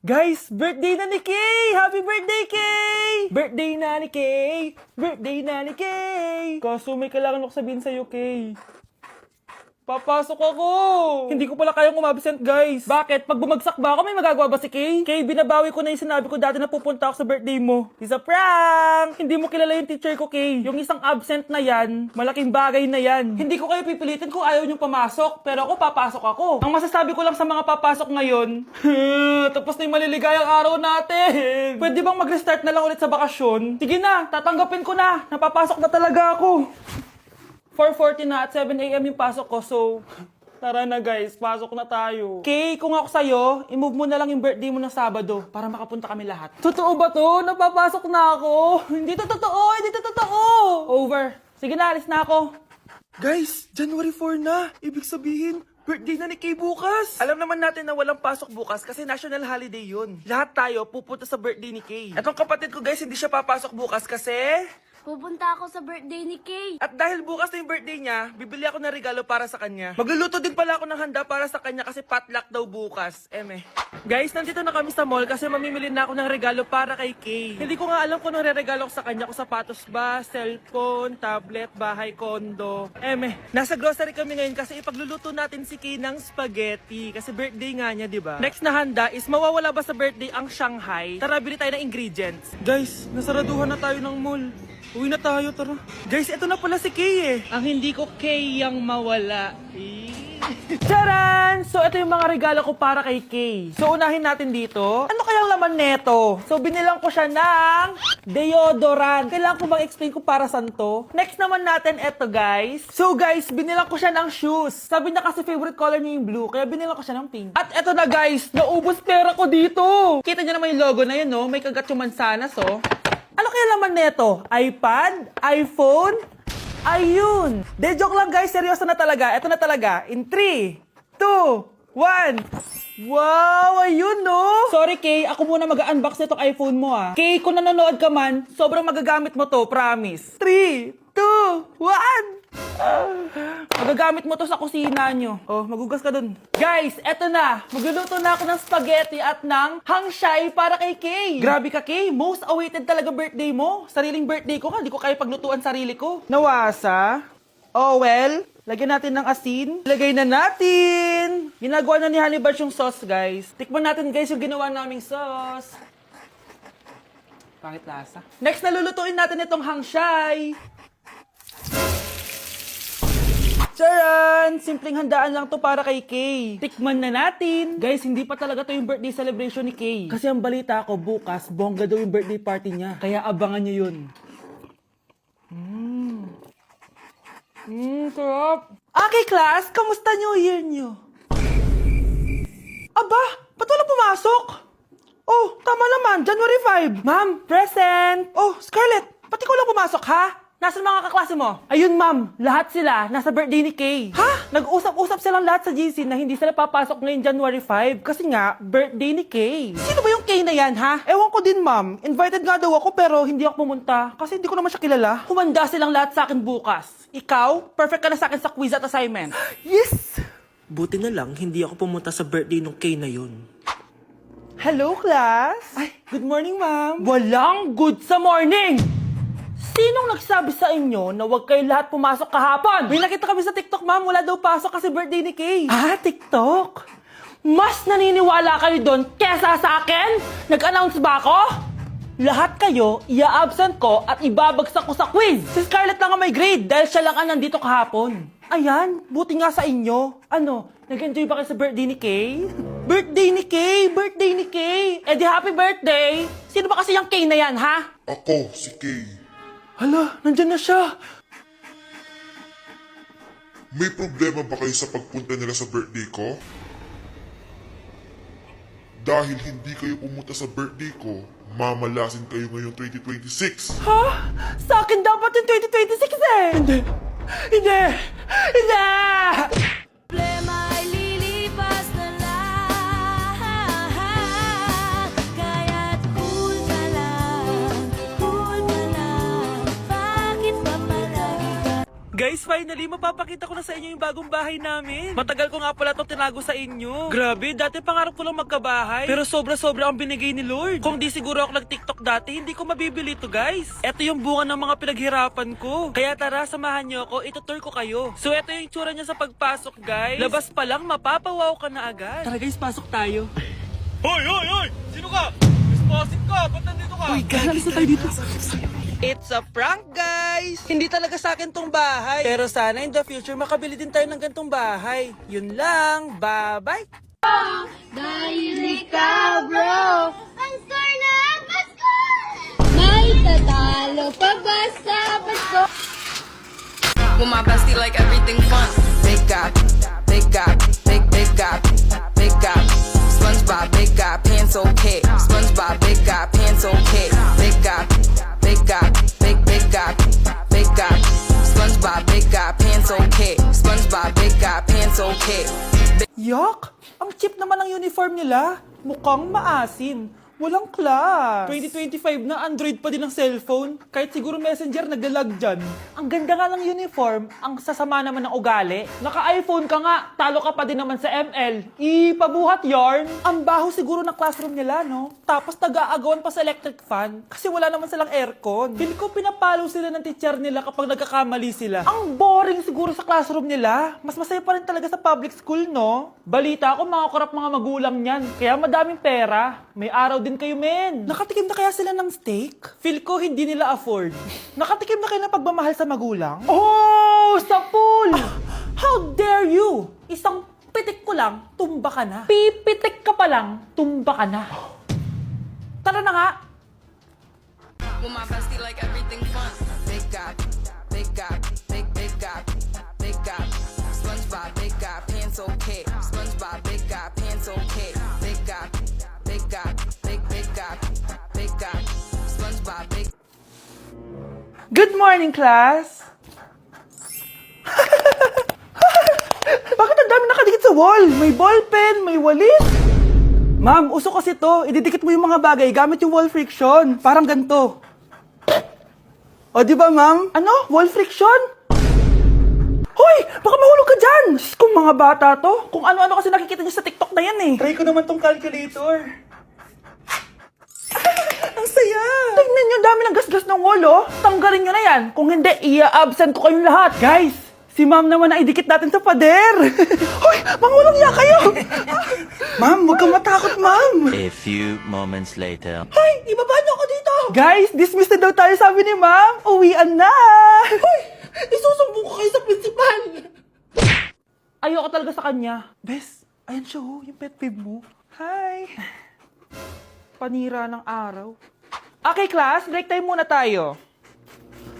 Guys, birthday na ni Kay! Happy birthday, Kay! Birthday na ni Kay! Birthday na ni Kay! Kaso may kailangan ako sabihin sa'yo, Kay. Papasok ako! Hindi ko pala kayang umabsent, guys. Bakit? Pag bumagsak ba ako, may magagawa ba si Kay? Kay, binabawi ko na yung sinabi ko dati na pupunta ako sa birthday mo. It's a prank! Hindi mo kilala yung teacher ko, Kay. Yung isang absent na yan, malaking bagay na yan. Hindi ko kayo pipilitin kung ayaw niyong pumasok, pero ako papasok ako. Ang masasabi ko lang sa mga papasok ngayon, tapos na yung maliligayang araw natin. Pwede bang mag-restart na lang ulit sa bakasyon? Sige na, tatanggapin ko na. Napapasok na talaga ako. 4:40 na at 7 AM yung pasok ko, so tara na guys, pasok na tayo. Kay, kung ako sa'yo, i-move mo na lang yung birthday mo ng Sabado para makapunta kami lahat. Totoo ba to? Napapasok na ako. Hindi to totoo, hindi to totoo. Over. Sige na, alis na ako. Guys, January 4 na. Ibig sabihin, birthday na ni Kay bukas. Alam naman natin na walang pasok bukas kasi national holiday yun. Lahat tayo pupunta sa birthday ni Kay. Etong kapatid ko guys, hindi siya papasok bukas kasi Pupunta ako sa birthday ni Kay. at dahil bukas na yung birthday niya, bibili ako ng regalo para sa kanya. Magluluto din pala ako ng handa para sa kanya kasi potluck daw bukas. Guys, nandito na kami sa mall kasi mamimili na ako ng regalo para kay Kay. Hindi ko nga alam kung anong re-regalo ko sa kanya. Kung sapatos ba, cellphone, tablet, bahay, kondo. Nasa grocery kami ngayon kasi ipagluluto natin si Kay ng spaghetti. Kasi birthday nga niya, di ba? Next na handa is mawawala ba sa birthday ang Shanghai? Tara, bili tayo ng ingredients. Guys, nasaraduhan na tayo ng mall. Uwi na tayo, tara. Guys, ito na pala si Kay eh. Ang hindi ko Kay yang mawala. Charan! So, ito yung mga regalo ko para kay Kay. So, unahin natin dito. Ano kayang laman neto? So, binilang ko siya ng deodorant. Kailangan ko bang explain kung para saan to? Next naman natin, ito guys. So, guys, binilang ko siya ng shoes. Sabi niya kasi favorite color niya yung blue, kaya binilang ko siya ng pink. At ito na guys, naubos pera ko dito. Kita niyo naman yung logo na yun, no? May kagat yung mansanas, oh. Ano kaya laman neto? iPad? iPhone? Ayun! De, joke lang guys, seryoso na talaga. Ito na talaga. In 3, 2, 1. Wow! Ayun no! Sorry Kay, ako muna mag-unbox nitong iPhone mo ah. Kay, kung nanonood ka man, sobrang magagamit mo to, promise. 3, 2, 1! Magagamit mo to sa kusina nyo. Oh, magugas ka dun. Guys, eto na. Magluluto na ako ng spaghetti at ng hangshai para kay Kay. Grabe ka, Kay. Most awaited talaga birthday mo. Sariling birthday ko ka. Hindi ko kaya paglutuan sarili ko. Nawasa? Oh, well. Lagyan natin ng asin. Lagay na natin. Ginagawa na ni Honey Bunch yung sauce, guys. Tikman natin, guys, yung ginawa naming sauce. Pangit lasa. Next, nalulutuin natin itong hangshai. Charan! Simpleng handaan lang to para kay Kay. Tikman na natin. Guys, hindi pa talaga to yung birthday celebration ni Kay. Kasi ang balita ko, bukas, bongga daw yung birthday party niya. Kaya abangan nyo yun. Sarap. Okay, class, kamusta New Year nyo? Aba, ba't wala pumasok? Oh, tama naman, January 5. Ma'am, present. Oh, Scarlett, pati ko lang pumasok, ha? Nasaan mga kaklase mo? Ayun, ma'am. Lahat sila nasa birthday ni Kay. Ha? Nag-usap-usap silang lahat sa GC na hindi sila papasok ngayon January 5 kasi nga, birthday ni Kay. Sino ba yung Kay na yan, ha? Ewan ko din, ma'am. Invited nga daw ako pero hindi ako pumunta kasi hindi ko naman siya kilala. Humanda silang lahat sa akin bukas. Ikaw, perfect ka na sa akin sa quiz at assignment. Yes! Buti na lang, hindi ako pumunta sa birthday nung Kay na yun. Hello, class? Ay, good morning, ma'am. Walang good sa morning! Sinong nagsabi sa inyo na huwag kayo lahat pumasok kahapon? May nakita kami sa TikTok, ma'am. Wala daw pasok kasi birthday ni Kay. Ah, TikTok? Mas naniniwala kayo doon kesa sa akin? Nag-announce ba ako? Lahat kayo, ia-absent ko at ibabagsak ko sa quiz. Si Scarlett lang ang may grade dahil siya lang ang nandito kahapon. Ayan, buti nga sa inyo. Ano, nag-enjoy ba kayo sa birthday ni Kay? Birthday ni Kay! Birthday ni Kay! Eh di happy birthday! Sino ba kasi yung Kay na yan, ha? Ako, si Kay. Hala, nandyan na siya. May problema ba kayo sa pagpunta nila sa birthday ko? Dahil hindi kayo pumunta sa birthday ko, mamalasin kayo ngayong 2026. Ha? Sa akin dapat yung 2026 eh! Hindi! Hindi! Hindi! Problema ay lilipas na lang. Kaya't cool ka lang. Bakit ba palagi ka? Guys, finally, mapapakita ko na sa inyo yung bagong bahay namin. Matagal ko nga pala itong tinago sa inyo. Grabe, dati pangarap ko lang magkabahay. Pero sobra-sobra ang binigay ni Lord. Kung di siguro ako nag-TikTok dati, hindi ko mabibili to guys. Ito yung bunga ng mga pinaghirapan ko. Kaya tara, samahan nyo ako, itutur ko kayo. So ito yung tsura niya sa pagpasok guys. Labas pa lang, mapapawaw ka na agad. Tara guys, pasok tayo. Hoy! Sino ka? Responsive ka! Ba't nandito ka? Uy, alis na tayo dito. It's a prank, guys! Hindi talaga sa akin tong bahay. Pero sana in the future, makabili din tayo ng gantong bahay. Yun lang. Bye-bye! Dahil ikaw, bro, ang star na Pasko! May tatalo pa ba sa Pasko? With my bestie, like everything fun. Big guy, big guy, big guy, big guy. SpongeBob, big guy, pants okay. SpongeBob, big guy, pants okay. Big guy, big guy, big guy, big guy. SpongeBob, big guy, pants okay. SpongeBob, big guy, pants okay. Yak! Ang cheap naman ang uniform nila. Mukhang maasim. Walang class. 2025 na, Android pa din ang cellphone. Kahit siguro Messenger naglalag dyan. Ang ganda nga ng uniform, ang sasama naman ng ugali. Naka-iPhone ka nga, talo ka pa din naman sa ML. Ipabuhat yarn. Ang baho siguro ng classroom nila, no? Tapos nag-aagawan pa sa electric fan kasi wala naman silang aircon. Feel ko pinapalo sila ng teacher nila kapag nagkakamali sila. Ang boring siguro sa classroom nila. Mas masaya pa rin talaga sa public school, no? Balita ko, mga korap mga magulang niyan. Kaya madaming pera. May araw din kayo, men. Nakatikim na kaya sila ng steak? Feel ko hindi nila afford. Nakatikim na kayo ng pagmamahal sa magulang? Oh, sa pool! How dare you? Isang pitik ko lang, tumba ka na. Pipitik ka pa lang, tumba ka na. Tara na nga. With my bestie, like everything fun. Big guy, big guy, big guy, big guy. SpongeBob, big guy, pants okay. SpongeBob, big guy, pants okay. Big guy, big guy, big guy, big guy. SpongeBob, big. Good morning, class! Bakit ang dami nakadikit sa wall? May ballpen, may walis. Ma'am, uso kasi to. Ididikit mo yung mga bagay gamit yung wall friction. Parang ganito. O, di ba, ma'am? Ano? Wall friction? Hoy! Baka mahulog ka dyan! Sus, kung mga bata to. Kung ano-ano kasi nakikita niyo sa TikTok na yan eh. Try ko naman tong calculator. Ang saya! Tignan niyo, dami ng gasgas ng wall, oh. Tanggalin niyo na yan. Kung hindi, i-absent ko kayong lahat. Guys, si ma'am naman na idikit natin sa pader. Hoy! Mangulong niya kayo! Ma'am, huwag kang matakot, ma'am. A few moments later. Hoy! Ibaba niyo ako dito! Guys, dismiss na daw tayo, sabi ni ma'am. Uwian na! Hoy! Isusumbong ko kayo sa principal! Ayoko talaga sa kanya. Bes, ayan siya, oh. Yung pet peeve mo. Hi! Panira ng araw. Okay, class. Break time muna tayo.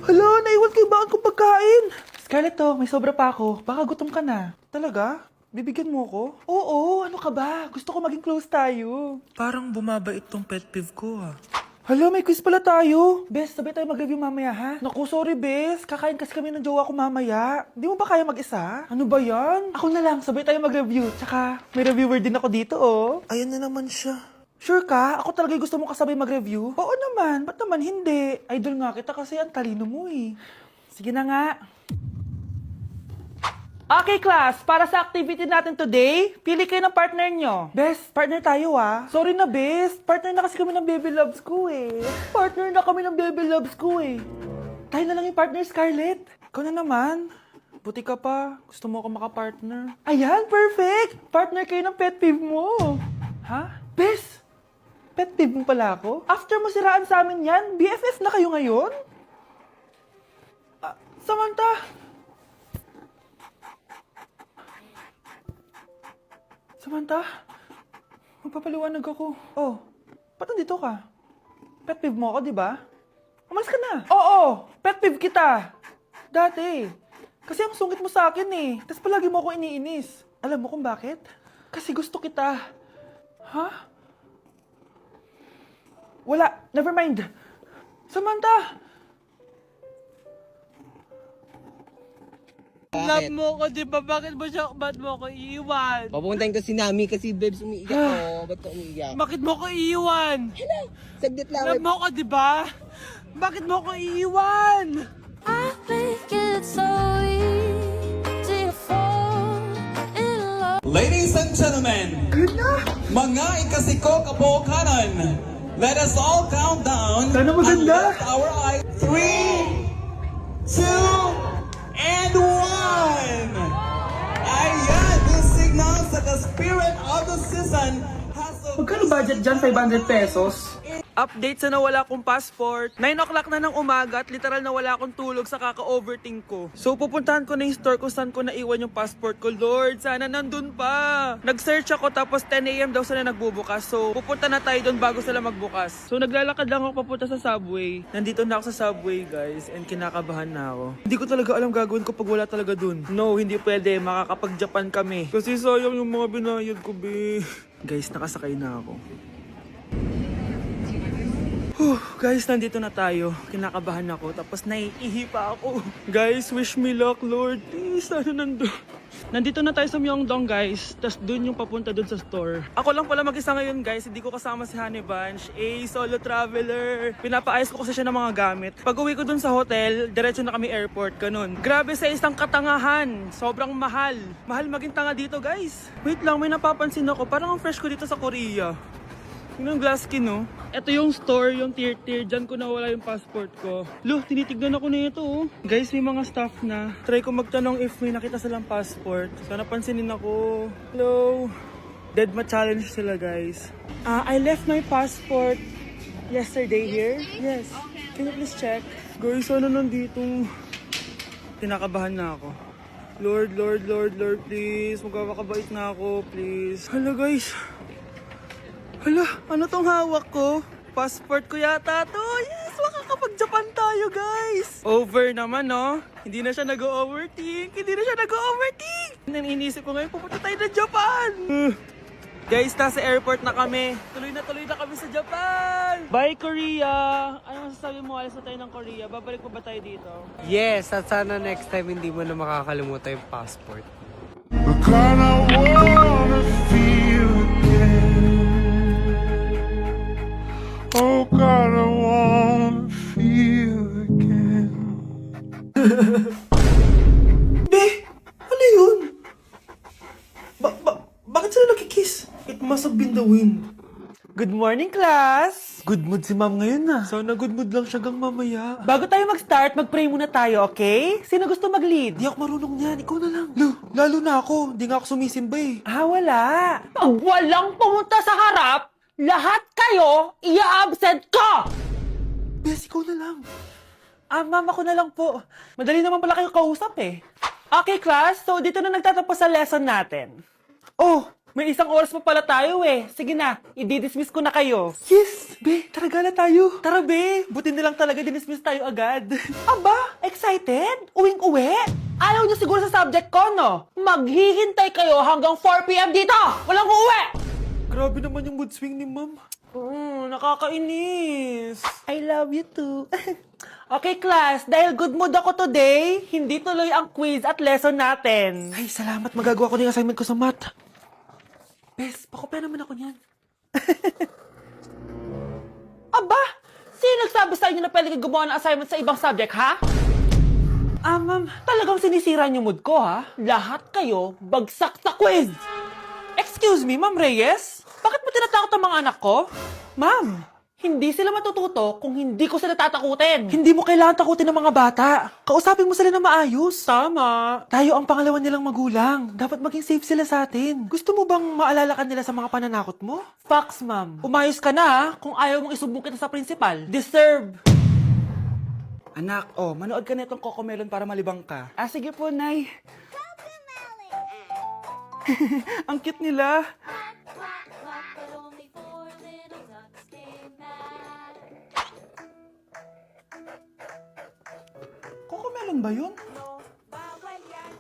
Hala, naiwan kayo ba akong pagkain? Scarlett, to, may sobra pa ako. Baka gutom ka na. Talaga? Bibigyan mo ko? Oo, ano ka ba? Gusto ko maging close tayo. Parang bumabait tong pet peeve ko ah. Hala, may quiz pala tayo. Bes, sabay tayo mag-review mamaya, ha? Naku, sorry, Bes. Kakain kasi kami ng jowa ko mamaya. Di mo ba kaya mag-isa? Ano ba yan? Ako na lang, sabay tayo mag-review. Tsaka, may reviewer din ako dito, oh. Ayan na naman siya. Sure ka? Ako talaga yung gusto mo kasabay mag-review? Oo naman. Ba't naman hindi? Idol nga kita kasi ang talino mo eh. Sige na nga. Okay, class. Para sa activity natin today, pili kayo ng partner nyo. Best, partner tayo ah. Sorry na, best. Partner na kasi kami ng baby loves ko eh. Partner na kami ng baby loves ko eh. Tayo na lang yung partner, Scarlett. Ikaw na naman. Buti ka pa. Gusto mo ako makapartner. Ayan, perfect. Partner kayo ng pet peeve mo. Ha? Best, pet peeve mo pala ako? After mo siraan sa amin yan, BFF na kayo ngayon? Samantha! Samantha? Magpapaliwanag ako. Oh, ba't nandito ka? Pet peeve mo ako, di ba? Umalis ka na. Oo, pet peeve kita. Dati. Kasi ang sungit mo sa akin eh. Tapos palagi mo ako iniinis. Alam mo kung bakit? Kasi gusto kita. Ha? Wala. Never mind. Samantha! Love mo ko, di ba? Bakit mo ko iiwan? Papuntahin ko si Nami kasi babes umiiyak ko. Ba't ka umiiyak? Bakit mo ko iiwan? Saglit lang. Love mo ko, di ba? Bakit mo ko iiwan? I think it's so easy. and gentlemen, mga ikasiko kapokanan, let us all count down Sana and maganda. lift our eyes. 3, 2, and 1! Ayan, this signals that the spirit of the season has Magkano budget dyan? 500 pesos? Update sa nawala kong passport. 9 o'clock na ng umaga at literal na wala akong tulog sa kaka-overthink ko. So pupuntahan ko na yung store kung saan ko naiwan yung passport ko. Lord, sana nandun pa. Nag-search ako tapos 10 a.m. daw sila nagbubukas. So pupunta na tayo doon bago sila magbukas. So naglalakad lang ako papunta sa subway. Nandito na ako sa subway guys and kinakabahan na ako. Hindi ko talaga alam gagawin ko pag wala talaga doon. No, hindi pwede. Makakapag-Japan kami. Kasi sayang yung mga binayad ko, be. Guys, nakasakay na ako. Guys, nandito na tayo. Kinakabahan ako. Tapos naiihi pa ako. Guys, wish me luck, Lord. Please, sana nandun. Nandito na tayo sa Myeongdong, guys. Tapos dun yung papunta dun sa store. Ako lang pala mag-isa ngayon, guys. Hindi ko kasama si Honey Bunch. Solo traveler. Pinapaayos ko kasi siya ng mga gamit. Pag uwi ko dun sa hotel, diretso na kami airport. Ganun. Grabe sa isang katangahan. Sobrang mahal. Mahal maging tanga dito, guys. Wait lang, may napapansin ako. Parang ang fresh ko dito sa Korea. Yung glass skin, no? Ito yung store, yung tier-tier. Diyan ko nawala yung passport ko. Loh, tinitignan ako na ito, oh. Guys, may mga staff na. Try ko magtanong if may nakita silang passport. Sana pansinin ako. Hello? Deadma challenge sila, guys. I left my passport yesterday here. Yes. Can you please check? Guys, sana nandito. Tinakabahan na ako. Lord, please. Magkakabait na ako, please. Hala, guys. Hala, ano tong hawak ko? Passport ko yata to. Yes, makakapag-Japan tayo, guys. Over naman, no? Hindi na siya nag-overthink. Inisip ko ngayon, pupunta tayo na Japan. Guys, nasa airport na kami. Tuloy na kami sa Japan. Bye, Korea. Ano masasabi mo? Alis na tayo ng Korea. Babalik pa ba tayo dito? Yes, at sana next time hindi mo na makakalimutan yung passport. The kind I wanna feel again. Oh God, I wanna feel again. Be! Ano yun? Bakit sila nakikiss? It must have been the wind. Good morning, class! Good mood si ma'am ngayon na. Sana good mood lang siya gang mamaya. Bago tayo mag-start, mag-pray muna tayo, okay? Sino gusto mag-lead? Di ako marunong niyan, ikaw na lang. Lalo na ako, di nga ako sumisimba eh. Wala. Pag walang pumunta sa harap, lahat kayo, i-absent ko! Bes, ikaw na lang. Mama ko na lang po. Madali naman pala kayo kausap eh. Okay, class. So, dito na nagtatapos sa lesson natin. Oh, may 1 oras pa pala tayo eh. Sige na, i-dismiss ko na kayo. Yes, be, tara gala tayo. Tara be, buti nilang talaga dinismiss tayo agad. Aba, excited? Uwing-uwi? Ayaw niyo siguro sa subject ko, no? Maghihintay kayo hanggang 4 p.m. dito! Walang uuwi! Grabe naman yung mood swing ni ma'am. Nakakainis. I love you too. Okay, class. Dahil good mood ako today, hindi tuloy ang quiz at lesson natin. Ay, salamat. Magagawa ko na yung assignment ko sa math. Bes, pakopya naman ako niyan. Aba! Sino nagsabi sa inyo na pwede kayo gumawa ng assignment sa ibang subject, ha? Ma'am, talagang sinisira niyo mood ko, ha? Lahat kayo bagsak sa quiz! Excuse me, Ma'am Reyes? Bakit mo tinatakot ang mga anak ko? Ma'am, hindi sila matututo kung hindi ko sila tatakutin. Hindi mo kailangan takutin ng mga bata. Kausapin mo sila na maayos. Tama. Tayo ang pangalawa nilang magulang. Dapat maging safe sila sa atin. Gusto mo bang maalala ka nila sa mga pananakot mo? Facts, ma'am. Umayos ka na, ha? Kung ayaw mong isubok kita sa principal. Deserve. Anak, manood ka na itong Cocomelon para malibang ka. Sige po, Nay. Ang cute nila. Cocomelon ba yun? Bawal yan.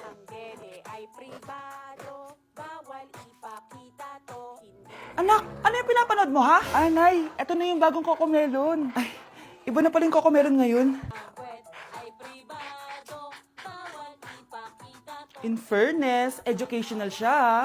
Ang gene ay pribado. Bawal ipakita to. Anak, ano yung pinapanood mo, ha? Nay, eto na yung bagong Cocomelon. Ay, iba na pala yung Cocomelon ngayon. In fairness, educational siya, ha?